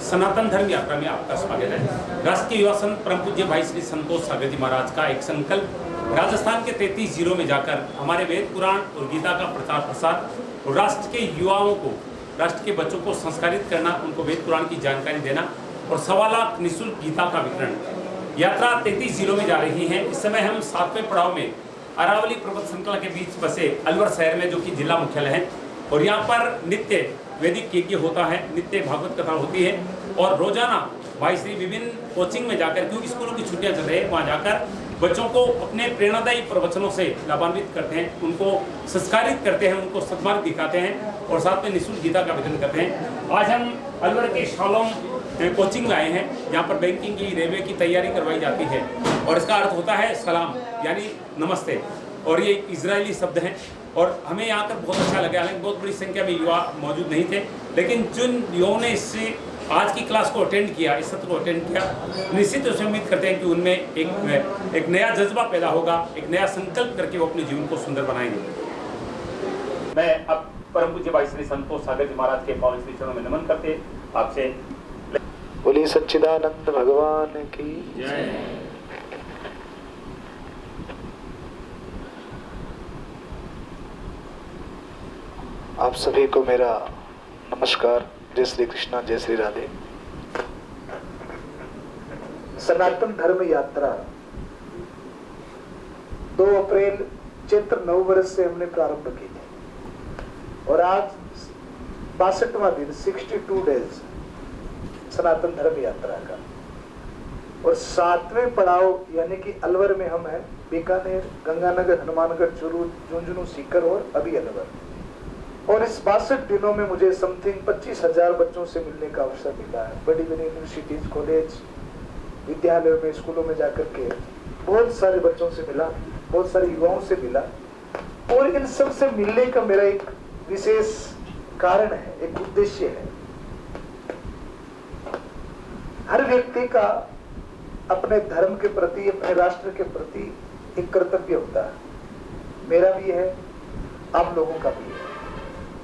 सनातन धर्म यात्रा में आपका स्वागत है। राष्ट्रीय युवा संघ परम पूज्य भाई श्री संतोष सागर जी महाराज का एक संकल्प राजस्थान के 33 जिलों में जाकर हमारे वेद पुराण और गीता का प्रचार प्रसार और राष्ट्र के युवाओं को, राष्ट्र के बच्चों को संस्कारित करना, उनको वेद पुराण की जानकारी देना और 1.25 लाख निःशुल्क गीता का वितरण। यात्रा 33 जिलों में जा रही है। इस समय हम 7वें पड़ाव में अरावली पर्वत श्रृंखला के बीच बसे अलवर शहर में, जो कि जिला मुख्यालय है, और यहाँ पर नित्य वैदिक यज्ञ होता है, नित्य भागवत कथा होती है और रोजाना भाई श्री विभिन्न कोचिंग में जाकर, क्योंकि स्कूलों की छुट्टियां चल रही है, वहाँ जाकर बच्चों को अपने प्रेरणादायी प्रवचनों से लाभान्वित करते हैं, उनको संस्कारित करते हैं, उनको सद्मार्ग दिखाते हैं और साथ में निःशुल्क गीता का वितरण करते हैं। आज हम अलवर के शालोम कोचिंग में आए हैं, जहाँ पर बैंकिंग की, रेलवे की तैयारी करवाई जाती है और इसका अर्थ होता है सलाम यानी नमस्ते, और ये इजरायली शब्द हैं। और हमें यहाँ आकर बहुत अच्छा लगा। हालांकि बहुत बड़ी संख्या में युवा मौजूद नहीं थे, लेकिन जिन युवाओं ने इससे आज की क्लास को अटेंड किया, इस सत्र को अटेंड किया, निश्चित रूप से उम्मीद करते हैं कि उनमें एक नया जज्बा पैदा होगा, एक नया संकल्प करके वो अपने जीवन को सुंदर बनाएंगे। मैं अब परम पूज्य भाई श्री संतोष सागर जी महाराज के पावन श्री चरणों में नमन करते आपसे बोलिए सच्चिदानंद भगवान की जय। आप सभी को मेरा नमस्कार। जय श्री कृष्णा, जय श्री राधे। सनातन धर्म यात्रा 2 अप्रैल चैत्र 9 वर्ष से हमने प्रारंभ की थी और आज 62वां दिन, 62 डेज सनातन धर्म यात्रा का, और 7वें पड़ाव यानी कि अलवर में हम हैं। बीकानेर, गंगानगर, हनुमानगढ़, चूरू, झुंझुनू, सीकर और अभी अलवर। और इस 62 दिनों में मुझे समथिंग 25,000 बच्चों से मिलने का अवसर मिला है। बड़ी बड़ी यूनिवर्सिटीज, कॉलेज, विद्यालयों में, स्कूलों में जाकर के बहुत सारे बच्चों से मिला, बहुत सारे युवाओं से मिला, और इन सब से मिलने का मेरा एक विशेष कारण है, एक उद्देश्य है। हर व्यक्ति का अपने धर्म के प्रति, अपने राष्ट्र के प्रति एक कर्तव्य होता है। मेरा भी है, आप लोगों का भी है,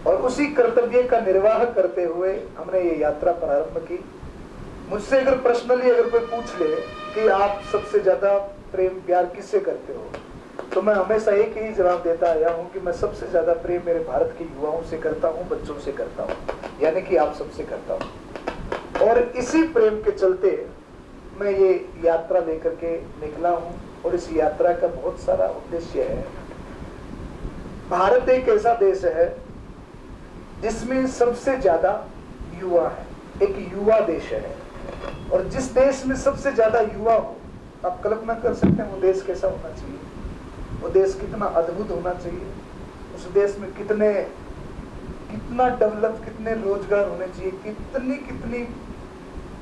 और उसी कर्तव्य का निर्वाह करते हुए हमने ये यात्रा प्रारंभ की। मुझसे अगर पर्सनली अगर कोई पूछ ले कि आप सबसे ज्यादा प्रेम प्यार किससे करते हो, तो मैं हमेशा एक ही जवाब देता आया हूँ कि मैं सबसे ज्यादा प्रेम मेरे भारत के युवाओं से करता हूँ, बच्चों से करता हूँ, यानी कि आप सबसे करता हूँ। और इसी प्रेम के चलते मैं ये यात्रा लेकर के निकला हूँ, और इस यात्रा का बहुत सारा उद्देश्य है। भारत एक ऐसा देश है जिसमें सबसे ज्यादा युवा है, एक युवा देश है, और जिस देश में सबसे ज्यादा युवा हो, आप कल्पना कर सकते हैं वो देश कैसा होना चाहिए, वो देश कितना अद्भुत होना चाहिए, उस देश में कितना डेवलप, कितने रोजगार होने चाहिए, कितनी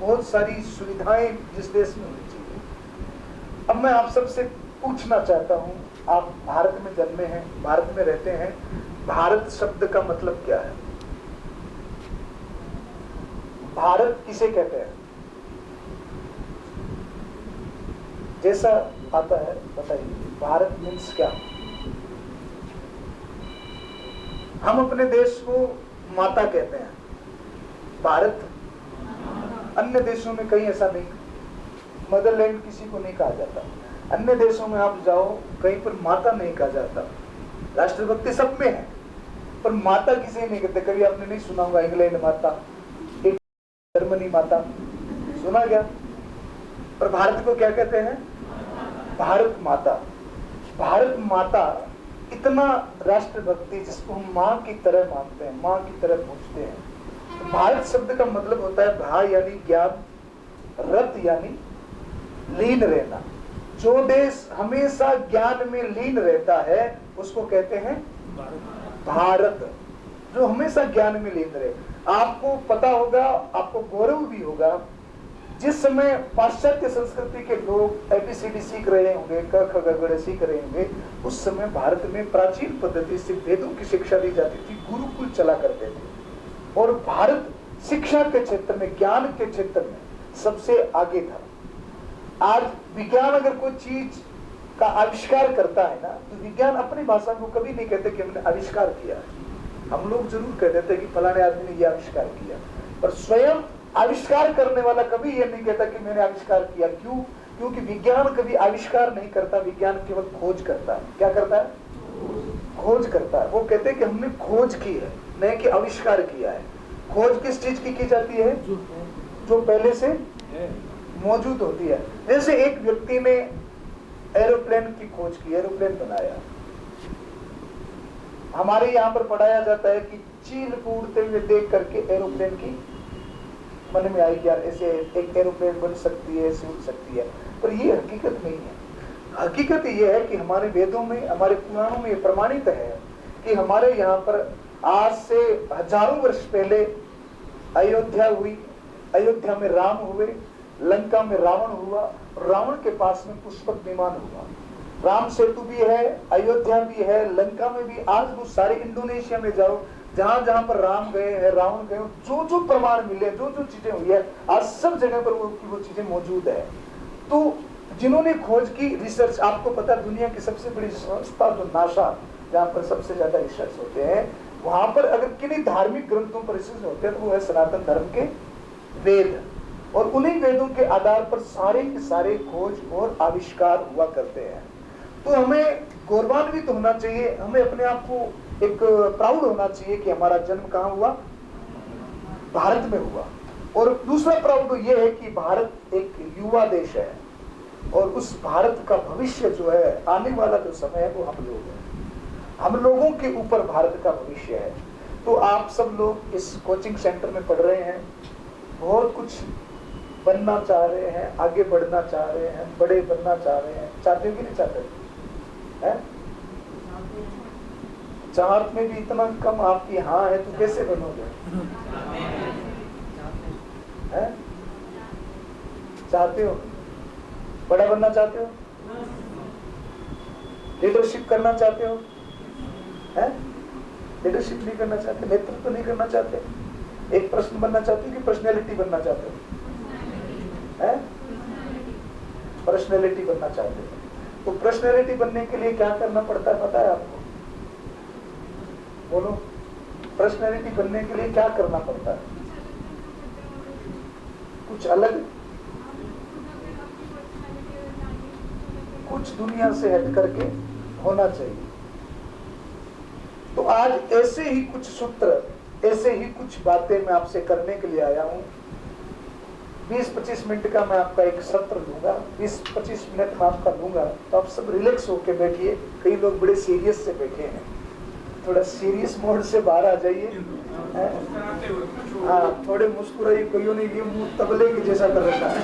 बहुत सारी सुविधाएं जिस देश में होनी चाहिए। अब मैं आप सबसे पूछना चाहता हूं, आप भारत में जन्मे हैं, भारत में रहते हैं, भारत शब्द का मतलब क्या है? भारत किसे कहते हैं? जैसा आता है बताइए, भारत मीन्स क्या? हम अपने देश को माता कहते हैं, भारत। अन्य देशों में कहीं ऐसा नहीं, मदरलैंड किसी को नहीं कहा जाता। अन्य देशों में आप जाओ, कहीं पर माता नहीं कहा जाता। राष्ट्रभक्ति सब में है, पर माता किसी नहीं कहते। कभी आपने नहीं सुना होगा इंग्लैंड माता, जर्मनी माता, सुना गया? पर भारत को क्या कहते हैं? भारत माता। भारत माता, इतना राष्ट्रभक्ति जिसको हम माँ की तरह मानते हैं, माँ की तरह पूछते हैं। तो भारत शब्द का मतलब होता है भा यानी ज्ञान, रत यानी लीन रहना। जो देश हमेशा ज्ञान में लीन रहता है उसको कहते हैं भारत, जो हमेशा ज्ञान में लीन रहे। आपको पता होगा, आपको गौरव भी होगा, जिस समय पाश्चात्य संस्कृति के लोग एबीसीडी सीख रहे होंगे, क ख ग घ सीख रहे होंगे, उस समय भारत में प्राचीन पद्धति से वेदों की शिक्षा दी जाती थी, गुरुकुल चला करते थे, और भारत शिक्षा के क्षेत्र में, ज्ञान के क्षेत्र में सबसे आगे था। आज विज्ञान अगर कोई चीज का आविष्कार करता है ना, तो विज्ञान अपनी भाषा को कभी नहीं कहते कि हमने आविष्कार किया है। हम लोग जरूर कह देते कि फलाने आदमी ने यह आविष्कार किया, पर स्वयं आविष्कार करने वाला कभी ये नहीं कहता कि मैंने आविष्कार किया। क्यों? क्योंकि विज्ञान कभी आविष्कार नहीं करता, विज्ञान केवल खोज करता है। क्या करता है? खोज करता है। वो कहते हैं कि हमने खोज की है, नहीं कि आविष्कार किया है। खोज किस चीज की जाती है? जो पहले से मौजूद होती है। जैसे एक व्यक्ति ने एरोप्लेन की खोज की, एरोप्लेन बनाया। हमारे यहाँ पर पढ़ाया जाता है कि चील उड़ते हुए देख करके एरोप्लेन की मन में आई कि यार ऐसे एक एरोप्लेन बन सकती है, ऐसे उड़ सकती है। पर ये हकीकत नहीं है। हकीकत ये है कि हमारे वेदों में, हमारे पुराणों में ये प्रमाणित है कि हमारे यहाँ पर आज से हजारों वर्ष पहले अयोध्या हुई, अयोध्या में राम हुए, लंका में रावण हुआ, रावण के पास में पुष्पक विमान हुआ। राम सेतु भी है, अयोध्या भी है, लंका में भी। आज वो सारे इंडोनेशिया में जाओ, जहां जहां पर राम गए हैं, रावण गए, जो जो प्रमाण मिले, जो जो चीजें हुई है, आज सब जगह पर वो चीजें मौजूद है। तो जिन्होंने खोज की, रिसर्च, आपको पता दुनिया की सबसे बड़ी संस्था जो नासा, जहाँ पर सबसे ज्यादा रिसर्च होते हैं, वहां पर अगर किन्हीं धार्मिक ग्रंथों पर रिसर्च होते हैं तो वो है सनातन धर्म के वेद। और उन्हीं वेदों के आधार पर सारे के सारे खोज और आविष्कार हुआ करते हैं। तो हमें गौरवान्वित होना चाहिए, हमें अपने आप को एक प्राउड होना चाहिए कि हमारा जन्म कहाँ हुआ? भारत में हुआ। और दूसरा प्राउड ये है कि भारत एक युवा देश है और उस भारत का भविष्य जो है, आने वाला जो समय है, वो हम लोग हैं। हम लोगों के ऊपर भारत का भविष्य है। तो आप सब लोग इस कोचिंग सेंटर में पढ़ रहे हैं, बहुत कुछ बनना चाह रहे हैं, आगे बढ़ना चाह रहे हैं, बड़े बनना चाह रहे हैं। चाहते हो कि नहीं चाहते? चाहत में भी इतना कम आपकी हाँ है, तो कैसे बनोगे? है? चाहते हो? बड़ा बनना चाहते हो? लीडरशिप करना चाहते हो? है? लीडरशिप नहीं करना चाहते, नेतृत्व नहीं करना चाहते, एक प्रश्न बनना चाहते हो कि पर्सनैलिटी बनना चाहते हो? है? पर्सनैलिटी बनना चाहते हो। तो पर्सनैलिटी बनने के लिए क्या करना पड़ता है पता है आपको? बोलो, पर्सनैलिटी बनने के लिए क्या करना पड़ता है? कुछ अलग, कुछ दुनिया से हट करके होना चाहिए। तो आज ऐसे ही कुछ सूत्र, ऐसे ही कुछ बातें मैं आपसे करने के लिए आया हूं। 20-25 मिनट का मैं आपका एक सत्र लूंगा, 20-25 मिनट में आपका लूंगा, तो आप सब रिलैक्स होके बैठिए। कई लोग बड़े सीरियस से बैठे हैं, थोड़ा सीरियस मोड से बाहर आ जाइए। हाँ, थोड़े मुस्कुराइए। कोई ने ये मुंह तबले के जैसा कर रखा है,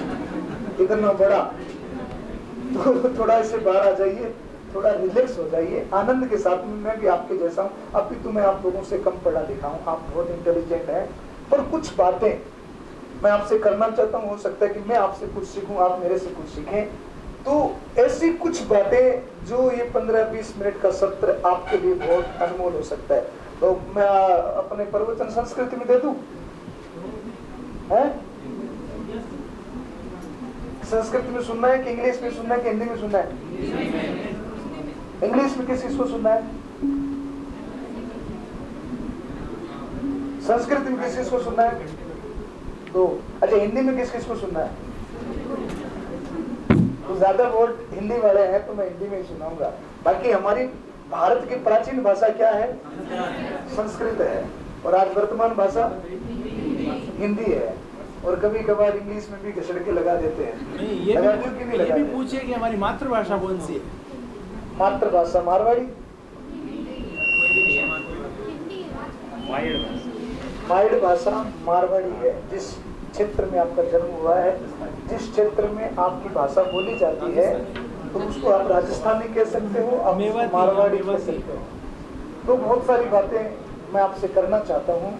इतना बड़ा, तो थोड़ा इससे बाहर आ जाइए, थोड़ा रिलैक्स हो जाइए, आनंद के साथ में। मैं भी आपके जैसा हूँ, अभी तो मैं आप लोगों से कम पढ़ा लिखा हूँ, आप बहुत इंटेलिजेंट हैं, पर कुछ बातें मैं आपसे करना चाहता हूँ। हो सकता है कि मैं आपसे कुछ सीखूं, आप मेरे से कुछ सीखें। तो ऐसी कुछ बातें जो ये 15-20 मिनट का सत्र आपके लिए बहुत अनमोल हो सकता है। तो मैं अपने प्रवचन संस्कृत में दे दूं? है? संस्कृत में सुनना है कि इंग्लिश में सुनना है कि हिंदी में सुनना है? इंग्लिश में किसको सुनना है? संस्कृत में किसको सुनना है? तो अच्छा, हिंदी में किसको सुनना है? तो ज्यादा वोट हिंदी वाले हैं तो मैं हिंदी में ही सुनाऊंगा। बाकी हमारी भारत की प्राचीन भाषा क्या है? संस्कृत है। और आज वर्तमान भाषा हिंदी है। और कभी कभार इंग्लिश में भी घसड़ के लगा देते हैं। नहीं, ये भी पूछिए कि हमारी मातृभाषा कौन सी है? मातृभाषा मारवाड़ी, माइड भाषा मारवाड़ी है। जिस क्षेत्र में आपका जन्म हुआ है, जिस क्षेत्र में आपकी भाषा बोली जाती है, तो उसको आप राजस्थानी कह सकते हो, आप मारवाड़ी कह सकते हो। तो बहुत सारी बातें मैं आपसे करना चाहता हूँ।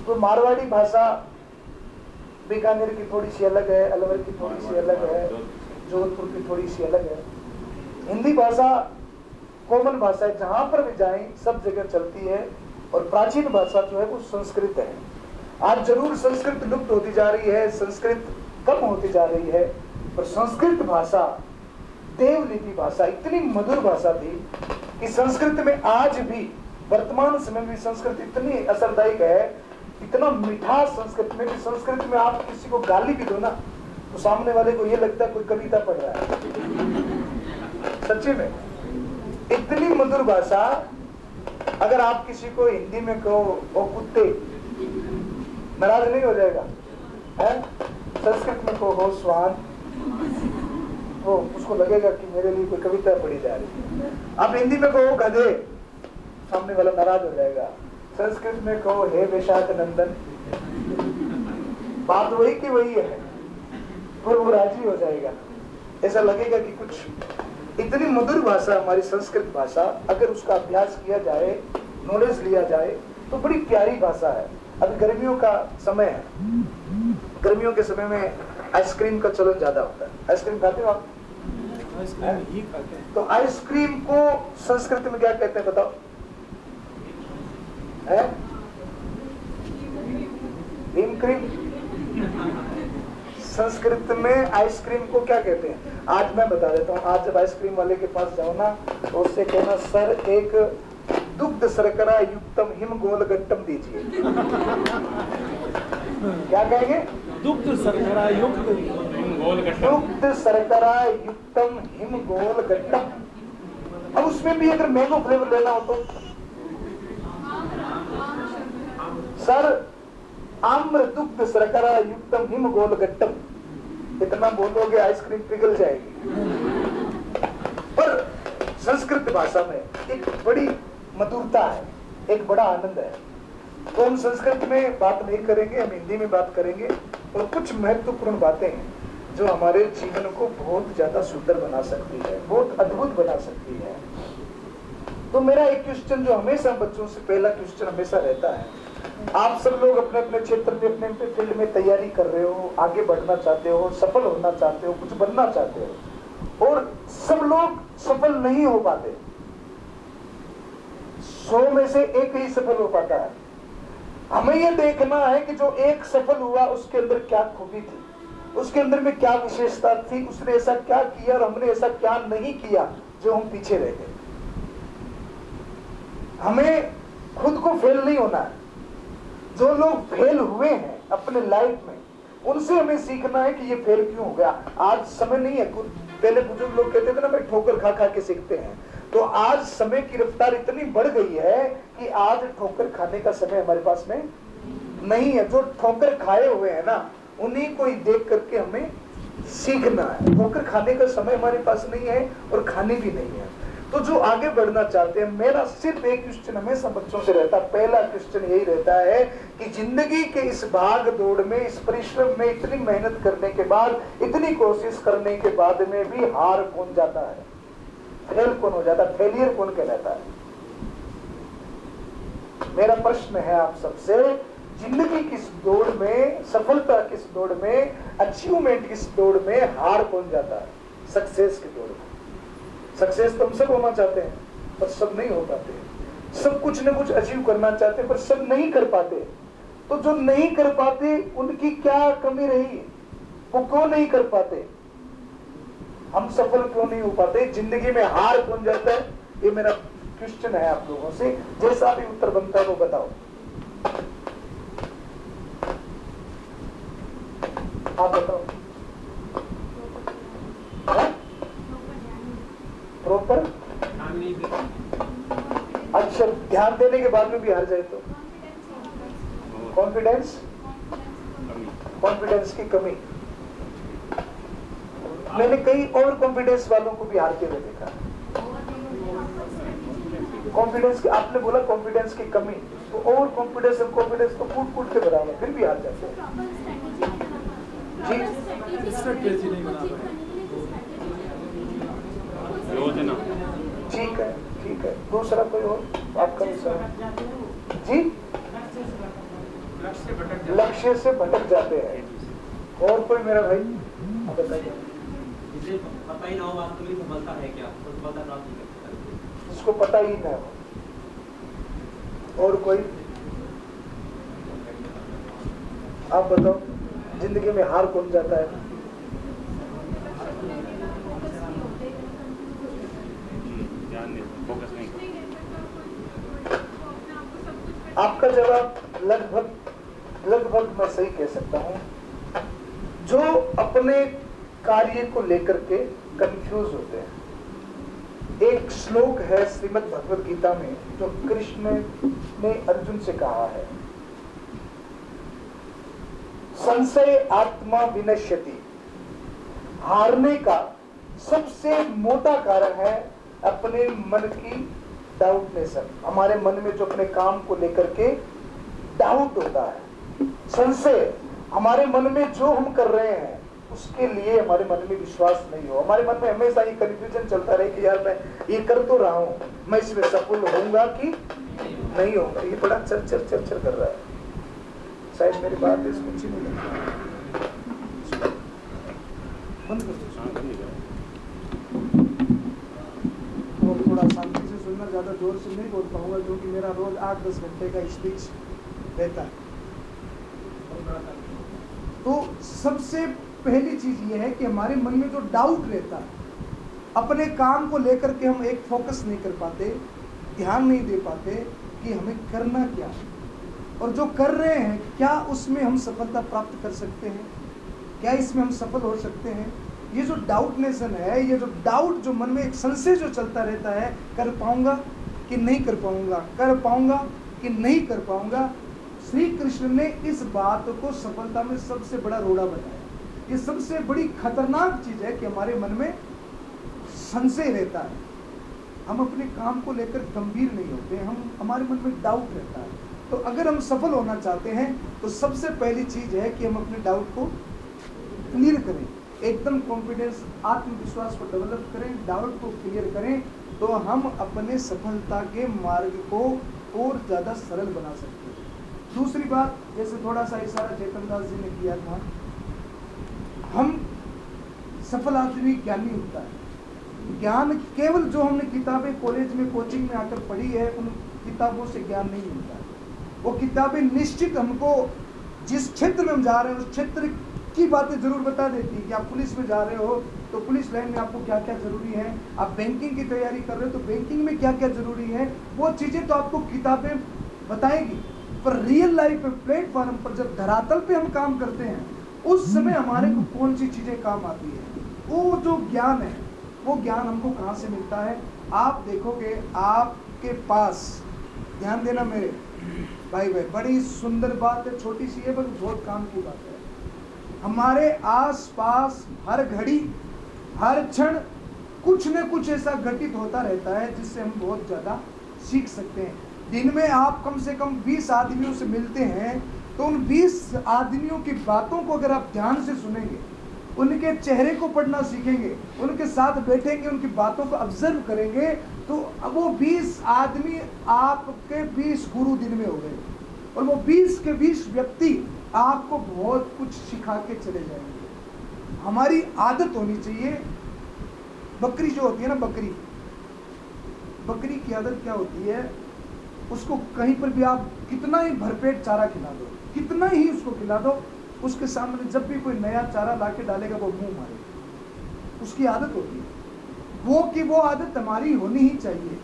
तो मारवाड़ी भाषा बीकानेर की थोड़ी सी अलग है, अलवर की थोड़ी सी अलग है, जोधपुर की थोड़ी सी अलग है। हिंदी भाषा कॉमन भाषा है, जहां पर भी जाएं सब जगह चलती है। और प्राचीन भाषा जो है वो संस्कृत है। आज जरूर संस्कृत लुप्त होती जा रही है, संस्कृत कम होती जा रही है, पर संस्कृत भाषा देवलिपि भाषा, इतनी मधुर भाषा थी कि संस्कृत में आज भी वर्तमान समय में संस्कृत इतनी असरदायक है, इतना मीठा संस्कृत में कि संस्कृत में आप किसी को गाली भी दो ना तो सामने वाले को ये लगता है कोई कविता पढ़ रहा है। सच्ची में इतनी मधुर भाषा। अगर आप किसी को हिंदी में कहो ओ कुत्ते, नाराज नहीं हो जाएगा है? संस्कृत में कहो हो स्वान, वो उसको लगेगा कि मेरे लिए कोई कविता पढ़ी जा रही है। आप हिंदी में कहो गधे, सामने वाला नाराज हो जाएगा। संस्कृत में कहो हे वैशाख नंदन, बात वही की वही है, फिर वो राजी हो जाएगा। ऐसा लगेगा कि कुछ इतनी मधुर भाषा हमारी संस्कृत भाषा, अगर उसका अभ्यास किया जाए, नॉलेज लिया जाए तो बड़ी प्यारी भाषा है। अभी गर्मियों का समय है, गर्मियों के समय में आइसक्रीम का चलन ज्यादा होता है। आइसक्रीम खाते हो आप? आइसक्रीम ही खाते हैं। तो आइसक्रीम को संस्कृत में क्या कहते हैं बताओ? है भीम क्रीम। संस्कृत में आइसक्रीम को क्या कहते हैं? आज मैं बता देता हूँ। आज जब आइसक्रीम वाले के पास जाओ ना तो उससे कहना सर एक दुग्ध शर्करा युक्तम हिम गोल गट्टम दीजिए। क्या कहेंगे? दुग्ध शर्करा युक्त दुग्ध शर्करा युक्तम हिम गोल गट्टम। अब उसमें भी अगर मैंगो फ्लेवर लेना हो तो सर आम्र दुग्ध शर्करा युक्तम हिम गोल गट्टम। इतना बोलोगे आइसक्रीम पिघल जाएगी। पर संस्कृत भाषा में एक बड़ी मधुरता है, एक बड़ा आनंद है। तो हम संस्कृत में बात नहीं करेंगे, हम हिंदी में बात करेंगे और कुछ महत्वपूर्ण बातें हैं जो हमारे जीवन को बहुत ज्यादा सुंदर बना सकती है, बहुत अद्भुत बना सकती है। तो मेरा एक क्वेश्चन जो हमेशा बच्चों से पहला क्वेश्चन हमेशा रहता है, आप सब लोग अपने अपने क्षेत्र में अपने अपने फील्ड में तैयारी कर रहे हो, आगे बढ़ना चाहते हो, सफल होना चाहते हो, कुछ बनना चाहते हो और सब लोग सफल नहीं हो पाते। 100 में से एक ही सफल हो पाता है। हमें यह देखना है कि जो एक सफल हुआ उसके अंदर क्या खूबी थी, उसके अंदर में क्या विशेषता थी, उसने ऐसा क्या किया और हमने ऐसा क्या नहीं किया जो हम पीछे रह गए। हमें खुद को फेल नहीं होना है। जो लोग फेल हुए हैं अपने लाइफ में उनसे हमें सीखना है कि ये फेल क्यों हो गया। आज समय नहीं है। पहले बुजुर्ग लोग कहते थे ना भाई ठोकर खा खा के सीखते हैं। तो आज समय की रफ्तार इतनी बढ़ गई है कि आज ठोकर खाने का समय हमारे पास में नहीं है। जो ठोकर खाए हुए हैं ना उन्हीं को ही देख करके हमें सीखना है। ठोकर खाने का समय हमारे पास नहीं है और खाने भी नहीं है। तो जो आगे बढ़ना चाहते हैं, मेरा सिर्फ एक क्वेश्चन हमेशा बच्चों से रहता है। पहला क्वेश्चन यही रहता है कि जिंदगी के इस भाग दौड़ में, इस परिश्रम में, इतनी मेहनत करने के बाद, इतनी कोशिश करने के बाद में भी हार कौन जाता है? फेल कौन हो जाता है? फेलियर कौन कहलाता है? मेरा प्रश्न है आप सबसे, जिंदगी किस दौड़ में, सफलता किस दौड़ में, अचीवमेंट किस दौड़ में हार कौन जाता है? सक्सेस की दौड़ में। सक्सेस तो हम सब होना चाहते हैं पर सब नहीं हो पाते। सब कुछ न कुछ अचीव करना चाहते हैं पर सब नहीं कर पाते। तो जो नहीं कर पाते उनकी क्या कमी रही? वो क्यों नहीं कर पाते? हम सफल क्यों नहीं हो पाते? जिंदगी में हार कौन जाता है? ये मेरा क्वेश्चन है आप लोगों से। जैसा भी उत्तर बनता है वो बताओ। आप बताओ। प्रॉपर अच्छा ध्यान देने के बाद में भी हार जाए तो कॉन्फिडेंस, कॉन्फिडेंस की कमी। मैंने कई और कॉन्फिडेंस वालों को भी हारते हुए देखा। कॉन्फिडेंस की, आपने बोला कॉन्फिडेंस की कमी, तो और कॉन्फिडेंस और कॉन्फिडेंस को कूट के बराबर फिर भी हार जाते हैं। जी स्ट्रेटजी नहीं बना पाए। योजना। ठीक है, ठीक है। दूसरा कोई और आपका विचार? जी लक्ष्य से भटक जाते हैं। और कोई मेरा भाई आप बताइए। पता ही ना हो वास्तविक सफलता है क्या, सफलता प्राप्त नहीं कर सकता, इसको पता ही ना हो। और कोई आप बताओ, जिंदगी में हार कौन जाता है? ध्यान नहीं, फोकस नहीं। आपका जवाब लगभग मैं सही कह सकता हूं। जो अपने कार्य को लेकर के कंफ्यूज होते हैं। एक श्लोक है श्रीमद् भगवद गीता में जो कृष्ण ने अर्जुन से कहा है, संशय आत्मा विनश्यति। हारने का सबसे मोटा कारण है अपने मन की डाउटनेस। हमारे मन में जो अपने काम को लेकर के डाउट होता है, संशय, हमारे मन में जो हम कर रहे हैं उसके लिए हमारे मन में विश्वास नहीं हो। हमारे मन में हमेशा ये कंफ्यूजन चलता रहे कि यार मैं ये कर तो रहा हूं, मैं इसमें सफल होऊंगा कि नहीं होऊंगा। ये बड़ा चर कर रहा है। शायद मेरी बात इसमें अच्छी नहीं लगी, बंद कर दो। और थोड़ा शांति से सुनना, ज्यादा जोर से नहीं बोल पाऊंगा क्योंकि मेरा रोज 8-10 घंटे का स्पीच रहता है। तो सबसे पहली चीज ये है कि हमारे मन में जो डाउट रहता है, अपने काम को लेकर के हम एक फोकस नहीं कर पाते, ध्यान नहीं दे पाते कि हमें करना क्या है और जो कर रहे हैं क्या उसमें हम सफलता प्राप्त कर सकते हैं, क्या इसमें हम सफल हो सकते हैं। ये जो डाउटनेशन है, ये जो डाउट, जो मन में एक संशय जो चलता रहता है, कर पाऊंगा कि नहीं कर पाऊंगा, कर पाऊंगा कि नहीं कर पाऊंगा। श्री कृष्ण ने इस बात को सफलता में सबसे बड़ा रोड़ा बनाया। ये सबसे बड़ी खतरनाक चीज है कि हमारे मन में संशय रहता है, हम अपने काम को लेकर गंभीर नहीं होते, हमारे मन में डाउट रहता है। तो अगर हम सफल होना चाहते हैं तो सबसे पहली चीज है कि हम अपने डाउट को क्लियर करें, एकदम कॉन्फिडेंस, आत्मविश्वास को डेवलप करें, डाउट को क्लियर करें, तो हम अपने सफलता के मार्ग को और ज्यादा सरल बना सकते हैं। दूसरी बात, जैसे थोड़ा सा इशारा चेतन दास जी ने किया था, हम सफल आदमी ज्ञानी होता है। ज्ञान केवल जो हमने किताबें कॉलेज में कोचिंग में आकर पढ़ी है उन किताबों से ज्ञान नहीं मिलता है। वो किताबें निश्चित हमको जिस क्षेत्र में हम जा रहे हैं उस क्षेत्र की बातें जरूर बता देती है कि आप पुलिस में जा रहे हो तो पुलिस लाइन में आपको क्या क्या जरूरी है, आप बैंकिंग की तैयारी कर रहे हो तो बैंकिंग में क्या क्या जरूरी है, वो चीजें तो आपको किताबें बताएगी। पर रियल लाइफ प्लेटफॉर्म पर जब धरातल पे हम काम करते हैं उस समय हमारे को कौन सी चीजें काम आती है, वो जो ज्ञान है वो ज्ञान हमको कहाँ से मिलता है। आप देखोगे आपके पास, ध्यान देना मेरे भाई, बड़ी सुंदर बात है, छोटी सी है पर बहुत काम की बात है। हमारे आसपास हर घड़ी हर क्षण कुछ न कुछ ऐसा घटित होता रहता है जिससे हम बहुत ज्यादा सीख सकते हैं। दिन में आप कम से कम 20 आदमियों से मिलते हैं तो उन 20 आदमियों की बातों को अगर आप ध्यान से सुनेंगे, उनके चेहरे को पढ़ना सीखेंगे, उनके साथ बैठेंगे, उनकी बातों को ऑब्जर्व करेंगे, तो अब वो 20 आदमी आपके 20 गुरु दिन में हो गए और वो 20 के 20 व्यक्ति आपको बहुत कुछ सिखा के चले जाएंगे। हमारी आदत होनी चाहिए, बकरी जो होती है ना, बकरी की आदत क्या होती है, उसको कहीं पर भी आप कितना ही भरपेट चारा खिला दो, कितना ही उसको खिला दो, उसके सामने जब भी कोई नया चारा लाके डालेगा वो मुंह मारेगा। उसकी आदत होती है वो, कि वो आदत हमारी होनी ही चाहिए।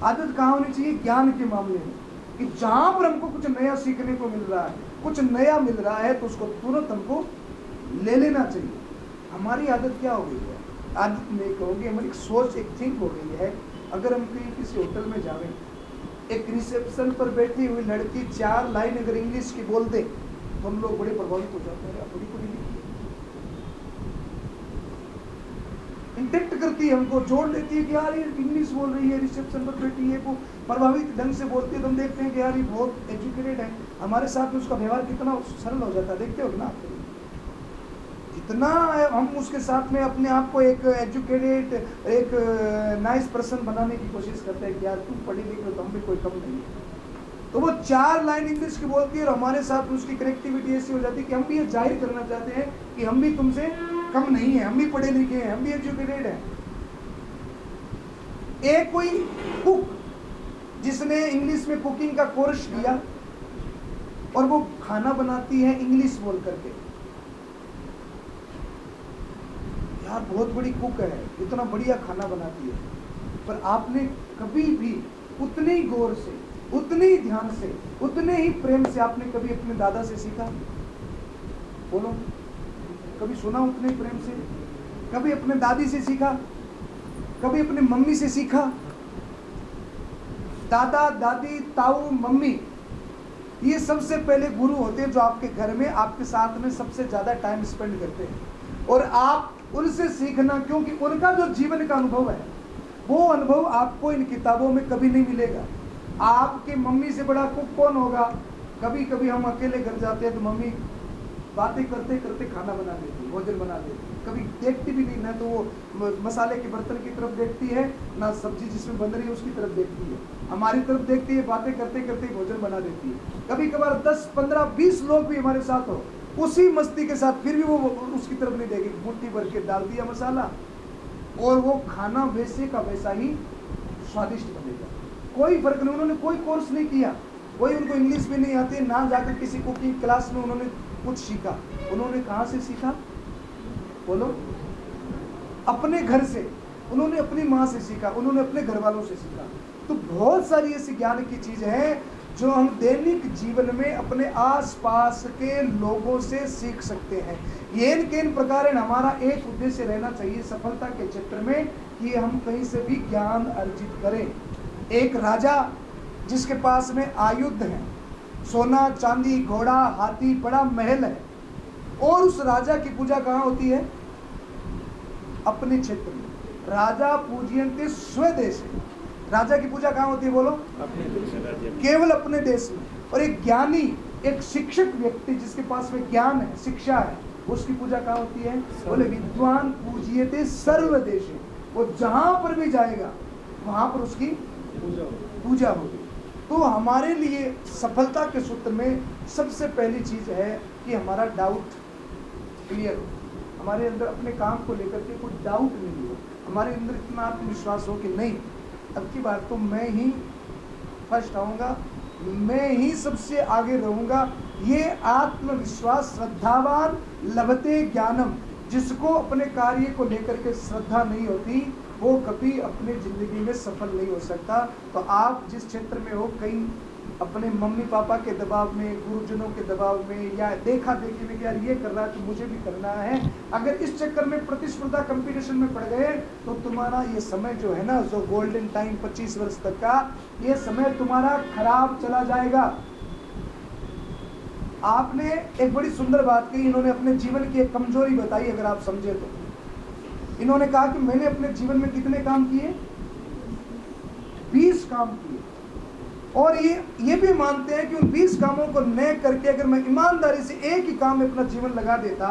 आदत कहाँ होनी चाहिए? ज्ञान के मामले में, कि जहां पर हमको कुछ नया सीखने को मिल रहा है, कुछ नया मिल रहा है तो उसको तुरंत हमको ले लेना चाहिए। हमारी आदत क्या हो गई है? आदत नहीं कहोगे, हमारी सोच एक थिंक हो गई है। अगर हम कहीं किसी होटल में जावे, एक रिसेप्शन पर बैठी हुई लड़की 4 लाइन अगर इंग्लिश की बोल दे तो हम लोग बड़े प्रभावित हो जाते हैं। बड़ी को इंटेक्ट करती है, हमको जोड़ लेती है कि यार ये इंग्लिश बोल रही है, रिसेप्शन पर बैठी है, वो प्रभावित ढंग से बोलती है तो हम देखते हैं कि यार ये बहुत एजुकेटेड है। हमारे साथ में उसका व्यवहार कितना सरल हो जाता है, देखते हो ना। जितना हम उसके साथ में अपने आप को एक एजुकेटेड, एक नाइस पर्सन बनाने की कोशिश करते हैं कि यार तुम पढ़े लिखे हो तो हम भी कोई कम नहीं है, तो वो 4 लाइन इंग्लिश की बोलती है और हमारे साथ उसकी कनेक्टिविटी ऐसी हो जाती है कि हम भी ये जाहिर करना चाहते हैं कि हम भी तुमसे कम नहीं है, हम भी पढ़े लिखे हैं, हम भी एजुकेटेड हैं। एक कोई कुक जिसने इंग्लिश में कुकिंग का कोर्स किया और वो खाना बनाती है इंग्लिश बोल करके, यार बहुत बड़ी कुक है, इतना बढ़िया खाना बनाती है, पर आपने कभी भी उतने ही गौर से उतने ही ध्यान से, उतने ही प्रेम से आपने कभी अपने दादा से सीखा? बोलो, कभी सुना उतने प्रेम से? कभी अपने दादी से सीखा? कभी अपने मम्मी से सीखा? दादा, दादी, ताऊ, मम्मी, ये सबसे पहले गुरु होते हैं जो आपके घर में आपके साथ में सबसे ज्यादा टाइम स्पेंड करते हैं। और आप उनसे सीखना, क्योंकि उनका जो जीवन का अनुभव है वो अनुभव आपको इन किताबों में कभी नहीं मिलेगा। आपके मम्मी से बड़ा कुक कौन होगा? कभी कभी हम अकेले घर जाते हैं तो मम्मी बातें करते करते खाना बना देती, भोजन बना देती, कभी देखती भी नहीं, ना तो वो मसाले के बर्तन की तरफ देखती है, ना सब्जी जिसमें बन रही है उसकी तरफ देखती है, हमारी तरफ देखती है, बातें करते करते भोजन बना देती है। कभी कभार 10, 15, 20 लोग भी हमारे साथ हो, उसी मस्ती के साथ फिर भी वो उसकी तरफ नहीं देगी, मुट्ठी भर के डाल दिया मसाला और वो खाना वैसे का वैसा ही स्वादिष्ट बनेगा। कोई फर्क नहीं, उन्होंने कोई कोर्स नहीं किया, कोई उनको इंग्लिश भी नहीं आती, ना जाकर किसी कुकिंग क्लास में उन्होंने कुछ सीखा। उन्होंने कहाँ से सीखा? बोलो, अपने घर से, उन्होंने अपनी माँ से सीखा, उन्होंने अपने घर वालों से सीखा। तो बहुत सारी ऐसी ज्ञान की चीज है जो हम दैनिक जीवन में अपने आसपास के लोगों से सीख सकते हैं। ये इन प्रकार हमारा एक उद्देश्य रहना चाहिए सफलता के क्षेत्र में कि हम कहीं से भी ज्ञान अर्जित करें। एक राजा जिसके पास में आयुध है, सोना, चांदी, घोड़ा, हाथी, बड़ा महल है, और उस राजा की पूजा कहाँ होती है? अपने क्षेत्र में। राजा पूजयन्ते स्वदेश, राजा की पूजा कहाँ होती है? बोलो, अपने देश में, केवल अपने देश में। और एक ज्ञानी, एक शिक्षक व्यक्ति जिसके पास में ज्ञान है, शिक्षा है, उसकी पूजा कहाँ होती है? बोले, विद्वान पूजयते सर्वदेश, वो जहां पर भी जाएगा वहां पर उसकी पूजा होगी। तो हमारे लिए सफलता के सूत्र में सबसे पहली चीज है कि हमारा डाउट क्लियर हो, हमारे अंदर अपने काम को लेकर के कोई डाउट नहीं हो, हमारे अंदर इतना आत्मविश्वास हो कि नहीं, अब की बार तो मैं ही फर्स्ट आऊँगा, मैं ही सबसे आगे रहूँगा। ये आत्मविश्वास, श्रद्धावान लभते ज्ञानम, जिसको अपने कार्य को लेकर के श्रद्धा नहीं होती वो कभी अपने जिंदगी में सफल नहीं हो सकता। तो आप जिस क्षेत्र में हो, कहीं अपने मम्मी पापा के दबाव में, गुरुजनों के दबाव में, या देखा देखी में कि यार ये कर रहा है तो मुझे भी करना है, अगर इस चक्कर में प्रतिस्पर्धा कंपटीशन में पड़ गए तो तुम्हारा ये समय जो है ना, जो गोल्डन टाइम 25 वर्ष तक का, ये समय तुम्हारा खराब चला जाएगा। आपने एक बड़ी सुंदर बात कही, इन्होंने अपने जीवन की एक कमजोरी बताई, अगर आप समझे तो। इन्होंने कहा कि मैंने अपने जीवन में कितने काम किए? 20 काम किए। और ये भी मानते हैं कि उन 20 कामों को न करके अगर मैं ईमानदारी से एक ही काम में अपना जीवन लगा देता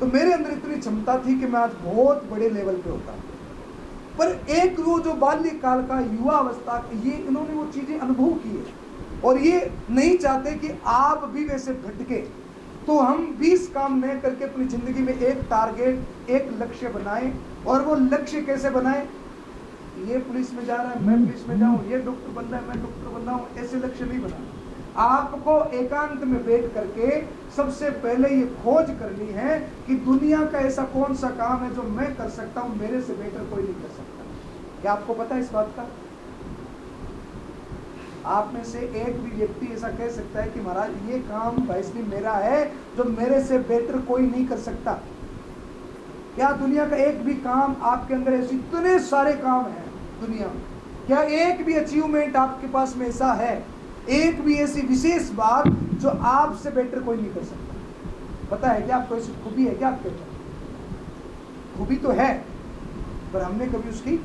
तो मेरे अंदर इतनी क्षमता थी कि मैं आज बहुत बड़े लेवल पे होता। पर एक वो जो बाल्यकाल का, युवा अवस्था, ये इन्होंने वो चीजें अनुभव की है और ये नहीं चाहते कि आप भी वैसे भटके। तो हम 20 काम न करके अपनी जिंदगी में एक टारगेट, एक लक्ष्य बनाएं। और वो लक्ष्य कैसे बनाएं? ये पुलिस में जा रहा है, मैं पुलिस में जाऊं, ये डॉक्टर बन रहा है, मैं डॉक्टर बन रहा हूं, ऐसे लक्ष्य नहीं बनाना। आपको एकांत में बैठ करके सबसे पहले ये खोज करनी है कि दुनिया का ऐसा कौन सा काम है जो मैं कर सकता हूं, मेरे से बेहतर कोई नहीं कर सकता। क्या आपको पता है इस बात का? आप में से एक भी व्यक्ति ऐसा कह सकता है कि महाराज ये काम भाई मेरा है जो मेरे से बेहतर कोई नहीं कर सकता? क्या दुनिया का एक भी काम आपके अंदर ऐसे इतने सारे काम हैं दुनिया में, क्या एक भी अचीवमेंट आपके पास में ऐसा है, एक भी ऐसी विशेष बात जो आपसे बेटर कोई नहीं कर सकता? पता है क्या आपको ऐसी खूबी है क्या आपके अंदर? खूबी तो है, पर हमने कभी उसकी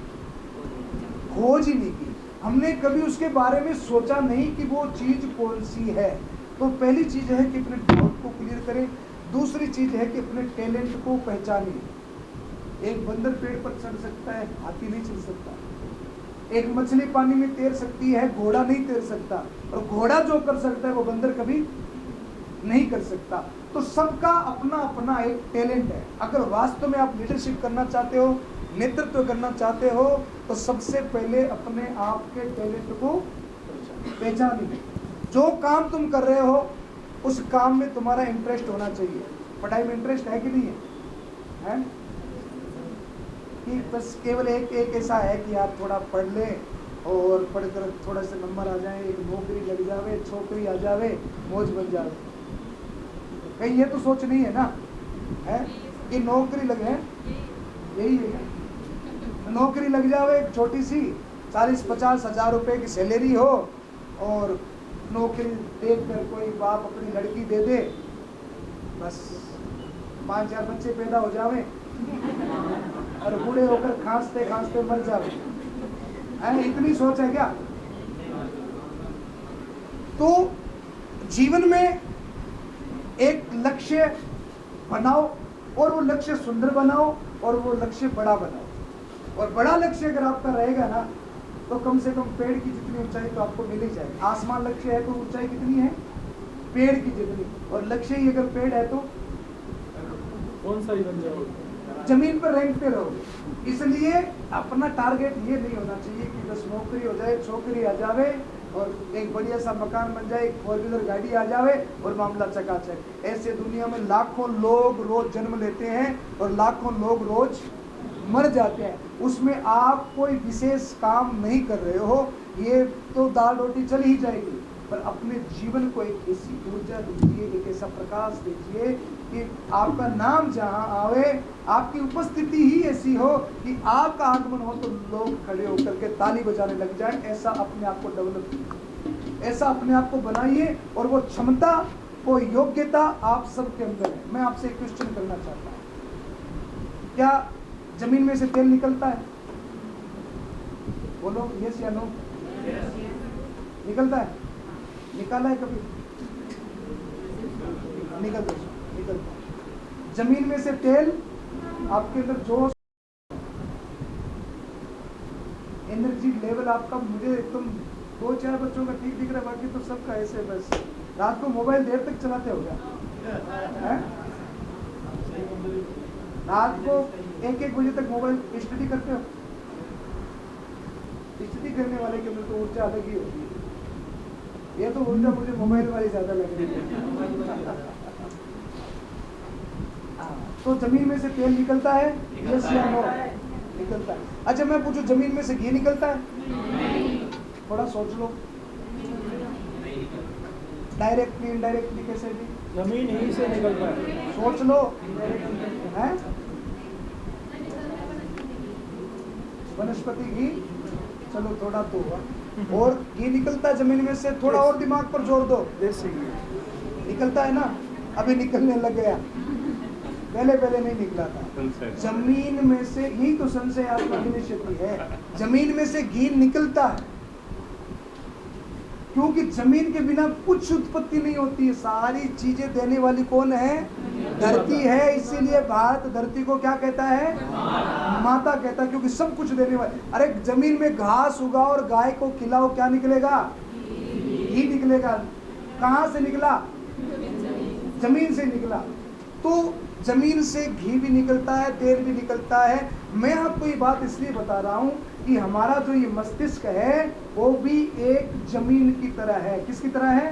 खोज ही नहीं की, हमने कभी उसके बारे में सोचा नहीं कि वो चीज कौन सी है। तो पहली चीज है कि अपने डाउट को क्लियर करें। दूसरी चीज है कि अपने टैलेंट को पहचानिए। एक बंदर पेड़ पर चढ़ सकता है, हाथी नहीं चढ़ सकता। एक मछली पानी में तैर सकती है, घोड़ा नहीं तैर सकता। और घोड़ा जो कर सकता है वो बंदर कभी नहीं कर सकता। तो सबका अपना अपना एक टैलेंट है। अगर वास्तव में आप लीडरशिप करना चाहते हो, नेतृत्व करना चाहते हो, तो सबसे पहले अपने आप के टैलेंट को पहचानिए। जो काम तुम कर रहे हो उस काम में तुम्हारा इंटरेस्ट होना चाहिए। पढ़ाई में इंटरेस्ट है कि नहीं है? कि बस केवल एक ऐसा है कि आप थोड़ा पढ़ लें और पढ़कर थोड़ा सा नंबर आ जाए, एक नौकरी लग जावे, छोकरी आ जावे, मौज बन जावे। कहीं ये तो सोच नहीं है ना, है कि नौकरी लगे, यही है, नौकरी लग जावे एक छोटी सी 40-50 हज़ार रुपए की सैलरी हो, और नौकरी देख कर कोई बाप अपनी लड़की दे दे, बस 5-4 बच्चे पैदा हो जावे और बूढ़े होकर खांसते खांसते मर जावे। इतनी सोच है क्या? तो जीवन में एक लक्ष्य बनाओ, और वो लक्ष्य सुंदर बनाओ, और वो लक्ष्य बड़ा बनाओ। और बड़ा लक्ष्य अगर आपका रहेगा ना, तो कम से कम पेड़ की जितनी ऊंचाई तो आपको मिल ही जाएगी। आसमान लक्ष्य है तो ऊंचाई कितनी है? पेड़ की जितनी। और लक्ष्य ही अगर पेड़ है तो कौन सा ही बन जाओगे, जमीन पर रेंगते रहोगे। इसलिए अपना टारगेट ये नहीं होना चाहिए कि बस नौकरी हो जाए, छोकरी आ जावे, और एक बढ़िया सा मकान बन जाए, एक 4-व्हीलर गाड़ी आ जावे और मामला चकाचक। ऐसे दुनिया में लाखों लोग रोज जन्म लेते हैं और लाखों लोग रोज मर जाते हैं। उसमें आप कोई विशेष काम नहीं कर रहे हो, ये तो दाल रोटी चल ही जाएगी, पर अपने जीवन को एक ऐसी ऊर्जा दीजिए, एक ऐसा प्रकाश दीजिए कि आपका नाम जहाँ आवे, आपकी उपस्थिति ही ऐसी हो कि आपका आगमन हो तो लोग खड़े होकर के ताली बजाने लग जाए। ऐसा अपने आप को डेवलप कीजिए, ऐसा अपने आप को बनाइए, और वो क्षमता, वो योग्यता आप सबके अंदर है। मैं आपसे एक क्वेश्चन करना चाहता हूँ, क्या जमीन में से तेल निकलता है? बोलो यस या नो। निकलता है? निकाला है कभी? निकलता है। जमीन में से तेल आपके अंदर जोश, एनर्जी लेवल आपका, मुझे एकदम 2-4 बच्चों का ठीक दिख रहा है, बाकी तो सबका ऐसे बस रात को मोबाइल देर तक चलाते हो क्या? रात को 1-1 बजे तक मोबाइल स्टडी करते हो? स्टडी करने वाले के अंदर तो ऊर्जा अलग ही होती है। ये तो ऊर्जा मुझे मोबाइल वाली ज्यादा लग रही है। तो जमीन में से तेल निकलता है, यस या नो? निकलता है। अच्छा मैं पूछूं, जमीन में से घी निकलता है? थोड़ा सोच लो, डायरेक्टली इनडायरेक्टली कैसे भी जमीन ही से निकलता है। सोच लो, है वनस्पति घी, चलो थोड़ा तो हुआ, और घी निकलता है जमीन में से। थोड़ा और दिमाग पर जोर दो, देसी घी निकलता है ना? अभी निकलने लग गया, पहले नहीं निकला था। जमीन में से, यही तो संशय आपको निश्चित है, जमीन में से घी निकलता है, क्योंकि जमीन के बिना कुछ उत्पत्ति नहीं होती है। सारी चीजें देने वाली कौन है? धरती है। इसीलिए भारत धरती को क्या कहता है? माता कहता है, क्योंकि सब कुछ देने वाली। अरे जमीन में घास उगाओ और गाय को खिलाओ, क्या निकलेगा? घी निकलेगा। कहाँ से निकला? जमीन से निकला। तो जमीन से घी भी निकलता है, तेल भी निकलता है। मैं आपको ये बात इसलिए बता रहा हूँ कि हमारा जो ये मस्तिष्क है वो भी एक जमीन की तरह है। किसकी तरह है?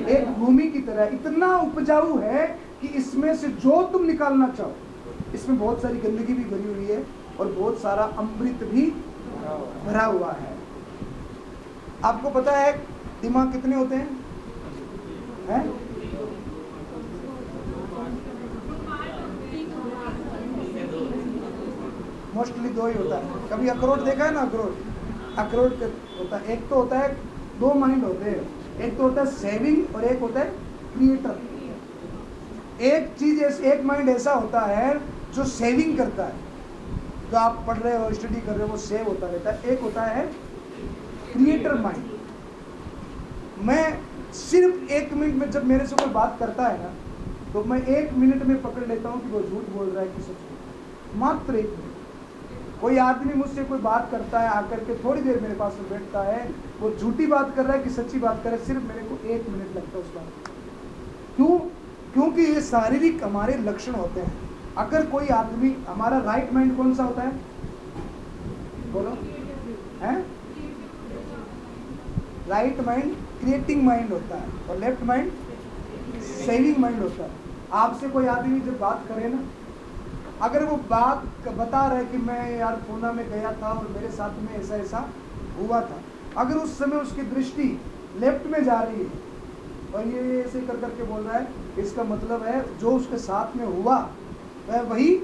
एक भूमि की तरह। इतना उपजाऊ है कि इसमें से जो तुम निकालना चाहो, इसमें बहुत सारी गंदगी भी भरी हुई है और बहुत सारा अमृत भी भरा हुआ है। आपको पता है दिमाग कितने होते हैं? मोस्टली 2 ही होता है। कभी अखरोट देखा है ना? अखरोट होता है, एक तो होता है, 2 माइंड होते हैं, एक तो होता है सेविंग और एक होता है क्रिएटर। एक चीज एक माइंड ऐसा होता है जो सेविंग करता है, जो आप पढ़ रहे हो, स्टडी कर रहे हो, वो सेव होता रहता है। एक होता है क्रिएटर माइंड। मैं सिर्फ 1 मिनट में, जब मेरे से कोई बात करता है ना, तो मैं 1 मिनट में पकड़ लेता हूँ कि वो झूठ बोल रहा है कि सच। मात्र 1 मिनट। कोई आदमी मुझसे कोई बात करता है, आकर के थोड़ी देर मेरे पास में बैठता है, वो झूठी बात कर रहा है कि सच्ची बात कर रहा है, सिर्फ मेरे को 1 मिनट लगता है उस बात। क्यों? क्योंकि ये शारीरिक हमारे लक्षण होते हैं। अगर कोई आदमी, हमारा राइट माइंड कौन सा होता है? बोलो, है? राइट माइंड क्रिएटिंग माइंड होता है और लेफ्ट माइंड सेविंग माइंड होता है। आपसे कोई आदमी जब बात करे ना, अगर वो बात बता रहे कि मैं यार पूना में गया था और मेरे साथ में ऐसा ऐसा हुआ था, अगर उस समय उसकी दृष्टि लेफ्ट में जा रही है और ये ऐसे कर करके बोल रहा है, इसका मतलब है जो उसके साथ में हुआ वह वही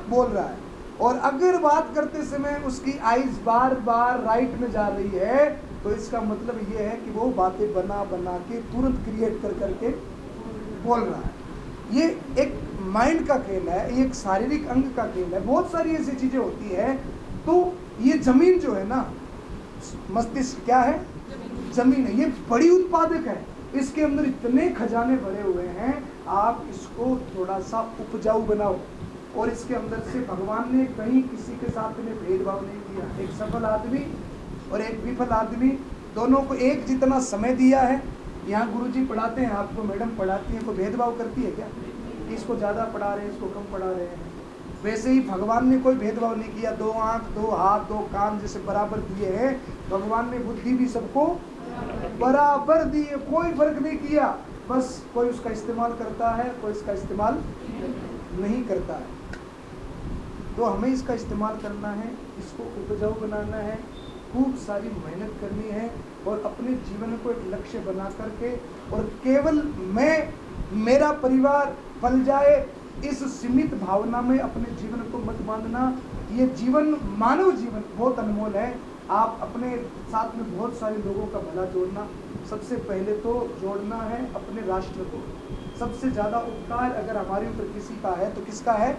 बोल रहा है। और अगर बात करते समय उसकी आइज बार बार राइट में जा रही है तो इसका मतलब ये है कि वो बातें बना बना के तुरंत क्रिएट कर करके बोल रहा है। ये एक माइंड का खेल है, एक शारीरिक अंग का खेल है, बहुत सारी ऐसी चीजें होती है। तो ये जमीन जो है ना, मस्तिष्क क्या है, जमीन है, ये बड़ी उत्पादक है, इसके अंदर इतने खजाने भरे हुए हैं, आप इसको थोड़ा सा उपजाऊ बनाओ। और इसके अंदर से भगवान ने कहीं किसी के साथ में भेदभाव नहीं किया, एक सफल आदमी और एक विफल आदमी दोनों को एक जितना समय दिया है। यहाँ गुरुजी पढ़ाते हैं, आपको मैडम पढ़ाती है, कोई भेदभाव करती है क्या, इसको ज़्यादा पढ़ा रहे हैं, इसको कम पढ़ा रहे हैं। वैसे ही भगवान ने कोई भेदभाव नहीं किया, 2 आँख 2 हाथ 2 कान जैसे बराबर दिए हैं, भगवान ने बुद्धि भी सबको बराबर दी है, कोई फर्क नहीं किया। बस कोई उसका इस्तेमाल करता है, कोई इसका इस्तेमाल नहीं करता है। तो हमें इसका इस्तेमाल करना है, इसको उपजाऊ बनाना है, खूब सारी मेहनत करनी है और अपने जीवन को एक लक्ष्य बना करके, और केवल मैं मेरा परिवार पल जाए इस सीमित भावना में अपने जीवन को मत बांधना। ये जीवन, मानव जीवन बहुत अनमोल है। आप अपने साथ में बहुत सारे लोगों का भला जोड़ना, सबसे पहले तो जोड़ना है अपने राष्ट्र को। सबसे ज़्यादा उपकार अगर हमारे ऊपर किसी का है तो किसका है,